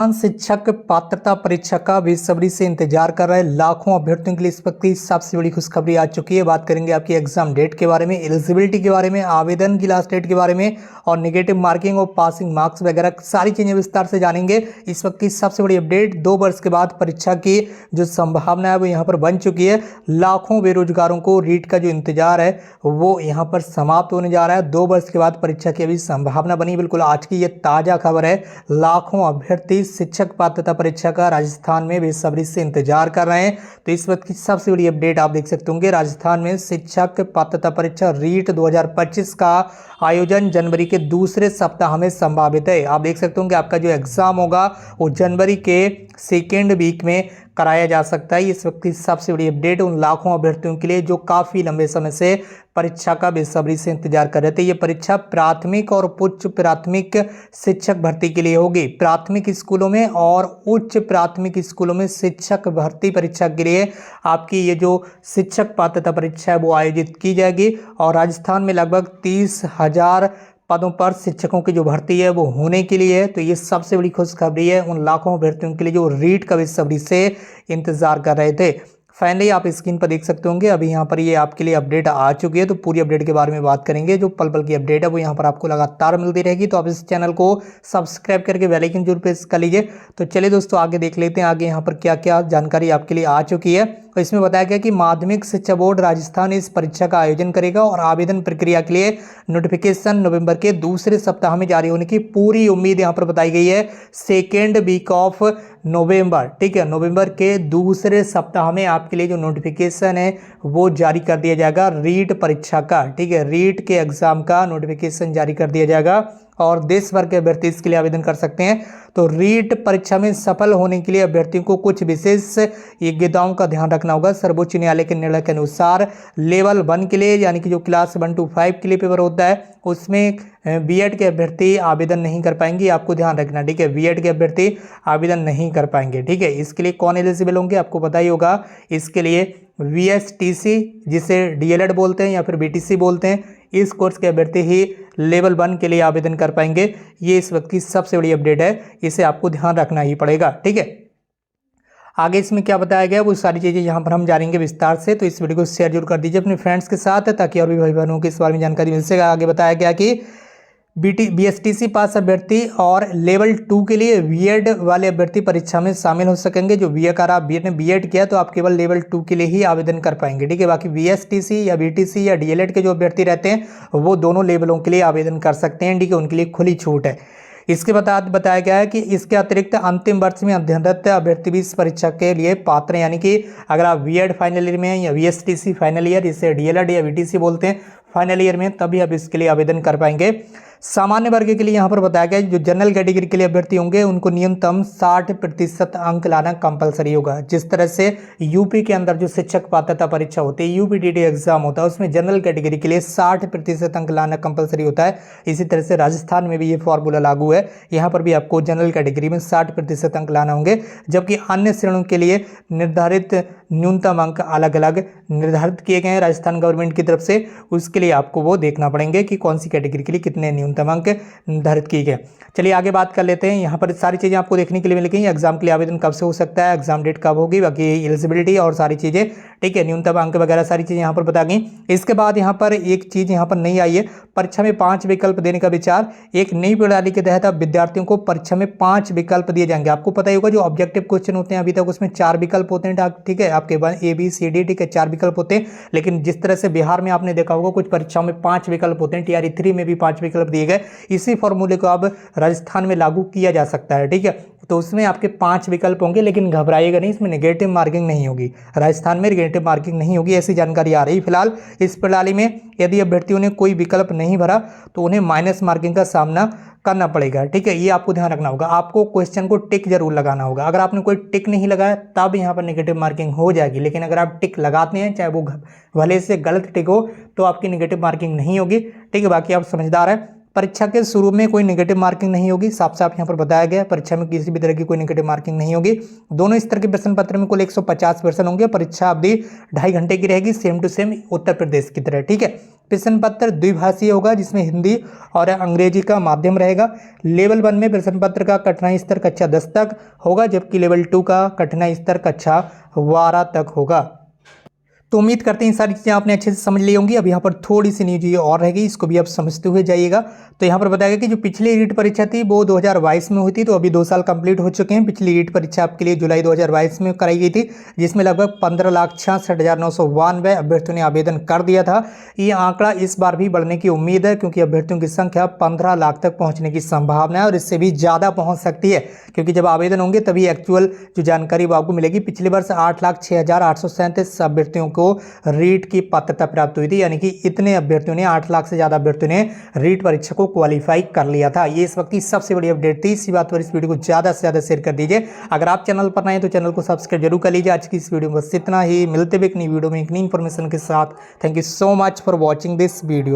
शिक्षक पात्रता परीक्षा का बेसब्री से इंतजार कर रहे लाखों अभ्यर्थियों के लिए इस वक्त की सबसे बड़ी खुशखबरी आ चुकी है। बात करेंगे आपकी एग्जाम डेट के बारे में, एलिजिबिलिटी के बारे में, आवेदन की लास्ट डेट के बारे में और नेगेटिव मार्किंग और पासिंग मार्क्स वगैरह सारी चीजें विस्तार से जानेंगे। इस वक्त की सबसे बड़ी अपडेट, 2 वर्ष के बाद परीक्षा की जो संभावना है वो यहाँ पर बन चुकी है। लाखों बेरोजगारों को रीट का जो इंतजार है वो यहाँ पर समाप्त होने जा रहा है। 2 वर्ष के बाद परीक्षा की अभी संभावना बनी, बिल्कुल आज की ये ताजा खबर है। लाखों अभ्यर्थी शिक्षक पात्रता परीक्षा का राजस्थान में बेसब्री से इंतजार कर रहे हैं। तो इस वक्त की सबसे बड़ी अपडेट आप देख सकते होंगे, राजस्थान में शिक्षक पात्रता परीक्षा रीट 2025 का आयोजन जनवरी के दूसरे सप्ताह में संभावित है। आप देख सकते होंगे आपका जो एग्जाम होगा वो जनवरी के सेकेंड वीक में कराया जा सकता है। इस वक्त की सबसे बड़ी अपडेट उन लाखों अभ्यर्थियों के लिए जो काफी लंबे समय से परीक्षा का बेसब्री से इंतजार कर रहे थे। ये परीक्षा प्राथमिक और उच्च प्राथमिक शिक्षक भर्ती के लिए होगी। प्राथमिक स्कूलों में और उच्च प्राथमिक स्कूलों में शिक्षक भर्ती परीक्षा के लिए आपकी ये जो शिक्षक पात्रता परीक्षा है वो आयोजित की जाएगी और राजस्थान में लगभग 30,000 पदों पर शिक्षकों की जो भर्ती है वो होने के लिए है। तो ये सबसे बड़ी खुशखबरी है उन लाखों अभ्यर्थियों के लिए जो रीट का बेसब्री से इंतजार कर रहे थे। फाइनली आप स्क्रीन पर देख सकते होंगे अभी यहाँ पर ये आपके लिए अपडेट आ चुकी है। तो पूरी अपडेट के बारे में बात करेंगे। जो पल पल की अपडेट है वो यहाँ पर आपको लगातार मिलती रहेगी। तो आप इस चैनल को सब्सक्राइब करके बेल आइकन जरूर प्रेस कर लीजिए। तो चलिए दोस्तों आगे देख लेते हैं आगे यहाँ पर क्या क्या जानकारी आपके लिए आ चुकी है। तो इसमें बताया गया कि माध्यमिक शिक्षा बोर्ड राजस्थान इस परीक्षा का आयोजन करेगा और आवेदन प्रक्रिया के लिए नोटिफिकेशन नवंबर के दूसरे सप्ताह में जारी होने की पूरी उम्मीद यहाँ पर बताई गई है। सेकेंड वीक ऑफ नवंबर, ठीक है, नवंबर के दूसरे सप्ताह में आपके लिए जो नोटिफिकेशन है वो जारी कर दिया जाएगा रीट परीक्षा का, ठीक है, रीट के एग्जाम का नोटिफिकेशन जारी कर दिया जाएगा और देश भर के अभ्यर्थी इसके लिए आवेदन कर सकते हैं। तो रीट परीक्षा में सफल होने के लिए अभ्यर्थियों को कुछ विशेष योग्यताओं का ध्यान रखना होगा। सर्वोच्च न्यायालय के निर्णय के अनुसार लेवल 1 के लिए यानी कि जो क्लास 1 to 5 के लिए पेपर होता है उसमें बीएड के अभ्यर्थी आवेदन नहीं कर पाएंगे। आपको ध्यान रखना, ठीक है, बीएड के अभ्यर्थी आवेदन नहीं कर पाएंगे। ठीक है, इसके लिए कौन एलिजिबल होंगे आपको पता ही होगा। इसके लिए वीएसटीसी जिसे डीएलएड बोलते हैं या फिर बीटीसी बोलते हैं, इस कोर्स के अभ्यर्थी ही लेवल 1 के लिए आवेदन कर पाएंगे। ये इस वक्त की सबसे बड़ी अपडेट है, इसे आपको ध्यान रखना ही पड़ेगा। ठीक है, आगे इसमें क्या बताया गया वो सारी चीज़ें यहाँ पर हम जानेंगे विस्तार से। तो इस वीडियो को शेयर जरूर कर दीजिए अपने फ्रेंड्स के साथ ताकि और भी भाई बहनों को इस बारे में जानकारी मिल सके। आगे बताया गया कि बीएसटीसी पास अभ्यर्थी और लेवल 2 के लिए बीएड वाले अभ्यर्थी परीक्षा में शामिल हो सकेंगे। जो अगर आप बीएड किया तो आप केवल लेवल 2 के लिए ही आवेदन कर पाएंगे। ठीक है, बाकी बीएसटीसी या बीटीसी या डीएलएड के जो अभ्यर्थी रहते हैं वो दोनों लेवलों के लिए आवेदन कर सकते हैं। ठीक है, उनके लिए खुली छूट है। इसके बाद बताया गया है कि इसके अतिरिक्त अंतिम वर्ष में अध्ययनरत अभ्यर्थी भी इस परीक्षा के लिए पात्र हैं। यानी कि अगर आप बीएड फाइनल ईयर में हैं या बीएसटीसी फाइनल ईयर, इसे डीएलएड या बीटीसी बोलते हैं, फाइनल ईयर में, तभी आप इसके लिए आवेदन कर पाएंगे। सामान्य वर्ग के लिए यहाँ पर बताया गया जो जनरल कैटेगरी के लिए अभ्यर्थी होंगे उनको न्यूनतम 60% अंक लाना कंपलसरी होगा। जिस तरह से यूपी के अंदर जो शिक्षक पात्रता परीक्षा होती है, यूपीटीटी एग्जाम होता है, उसमें जनरल कैटेगरी के लिए 60% अंक लाना कंपलसरी होता है। इसी तरह से राजस्थान में भी ये फॉर्मूला लागू है। यहाँ पर भी आपको जनरल कैटेगरी में 60% अंक लाना होंगे, जबकि अन्य श्रेणियों के लिए निर्धारित न्यूनतम अंक अलग अलग निर्धारित किए गए हैं राजस्थान गवर्नमेंट की तरफ से। उसके लिए आपको वो देखना पड़ेंगे कि कौन सी कैटेगरी के लिए कितने न्यूनतम अंक निर्धारित किए गए। चलिए आगे बात कर लेते हैं। यहाँ पर सारी चीज़ें आपको देखने के लिए मिलेंगी। एग्जाम के लिए आवेदन कब से हो सकता है, एग्जाम डेट कब होगी, बाकी एलिजिबिलिटी और सारी चीज़ें, ठीक है, न्यूनतम अंक वगैरह सारी चीज़ें यहाँ पर बता गई। इसके बाद यहाँ पर एक चीज़ यहाँ पर नहीं आई है, परीक्षा में 5 विकल्प देने का विचार। एक नई प्रणाली के तहत अब विद्यार्थियों को परीक्षा में 5 विकल्प दिए जाएंगे। आपको पता ही होगा जो ऑब्जेक्टिव क्वेश्चन होते हैं अभी तक उसमें 4 विकल्प होते हैं। ठीक है, आपके ABCD, ठीक है, 4 विकल्प होते हैं। लेकिन जिस तरह से बिहार में आपने देखा होगा कुछ परीक्षाओं में 5 विकल्प होते हैं, TRE 3 में भी 5 विकल्प दिए गए। इसी फॉर्मूले को अब राजस्थान में लागू किया जा सकता है। ठीक है, तो उसमें आपके 5 विकल्प होंगे, लेकिन घबराइएगा नहीं, इसमें नेगेटिव मार्किंग नहीं होगी। राजस्थान में नेगेटिव मार्किंग नहीं होगी, ऐसी जानकारी आ रही है फिलहाल। इस प्रणाली में यदि अभ्यर्थियों ने कोई विकल्प नहीं भरा तो उन्हें माइनस मार्किंग का सामना करना पड़ेगा। ठीक है, ये आपको ध्यान रखना होगा। आपको क्वेश्चन को टिक जरूर लगाना होगा। अगर आपने कोई टिक नहीं लगाया तब यहाँ पर नेगेटिव मार्किंग हो जाएगी, लेकिन अगर आप टिक लगाते हैं चाहे वो भले से गलत टिक हो तो आपकी नेगेटिव मार्किंग नहीं होगी। ठीक है, बाकी आप समझदार है। परीक्षा के शुरू में कोई नेगेटिव मार्किंग नहीं होगी, साफ साफ यहाँ पर बताया गया है। परीक्षा में किसी भी तरह की कोई नेगेटिव मार्किंग नहीं होगी। दोनों स्तर के प्रश्न पत्र में कुल 150 प्रश्न होंगे। परीक्षा अवधि 2.5 घंटे की रहेगी, same to same Uttar Pradesh की तरह। ठीक है, प्रश्न पत्र द्विभाषीय होगा, जिसमें हिंदी और अंग्रेजी का माध्यम रहेगा। लेवल 1 में प्रश्न पत्र का कठिनाई स्तर कक्षा 10 तक होगा, जबकि लेवल 2 का कठिनाई स्तर कक्षा 12 तक होगा। तो उम्मीद करते हैं सारी चीज़ें आपने अच्छे से समझ ली होंगी। अब यहाँ पर थोड़ी सी न्यूज ये और रहेगी, इसको भी आप समझते हुए जाइएगा। तो यहाँ पर बताया गया कि जो पिछली रीट परीक्षा थी वो 2022 में हुई थी, तो अभी 2 साल कंप्लीट हो चुके हैं। पिछली रीट परीक्षा आपके लिए जुलाई 2022 में कराई गई थी, जिसमें लगभग 15,66,992 अभ्यर्थियों ने आवेदन कर दिया था। ये आंकड़ा इस बार भी बढ़ने की उम्मीद है, क्योंकि अभ्यर्थियों की संख्या 15 लाख तक पहुँचने की संभावना है, और इससे भी ज़्यादा पहुँच सकती है, क्योंकि जब आवेदन होंगे तभी एक्चुअल जो जानकारी वो आपको मिलेगी। पिछले वर्ष 8,06,837 अभ्यर्थियों को रीट की पात्रता प्राप्त हुई थी, यानी कि इतने अभ्यर्थियों ने, 8 लाख से ज्यादा अभ्यर्थियों ने रीट परीक्षा को क्वालिफाई कर लिया था। ये इस वक्त की सबसे बड़ी अपडेट थी। इसी बात पर इस वीडियो को ज्यादा से ज्यादा शेयर कर दीजिए। अगर आप चैनल पर नए हैं तो चैनल को सब्सक्राइब जरूर कर लीजिए। आज की इस वीडियो में बस इतना ही। मिलते हुए एक नई वीडियो में एक नई इन्फॉर्मेशन के साथ। Thank you so much for watching this video.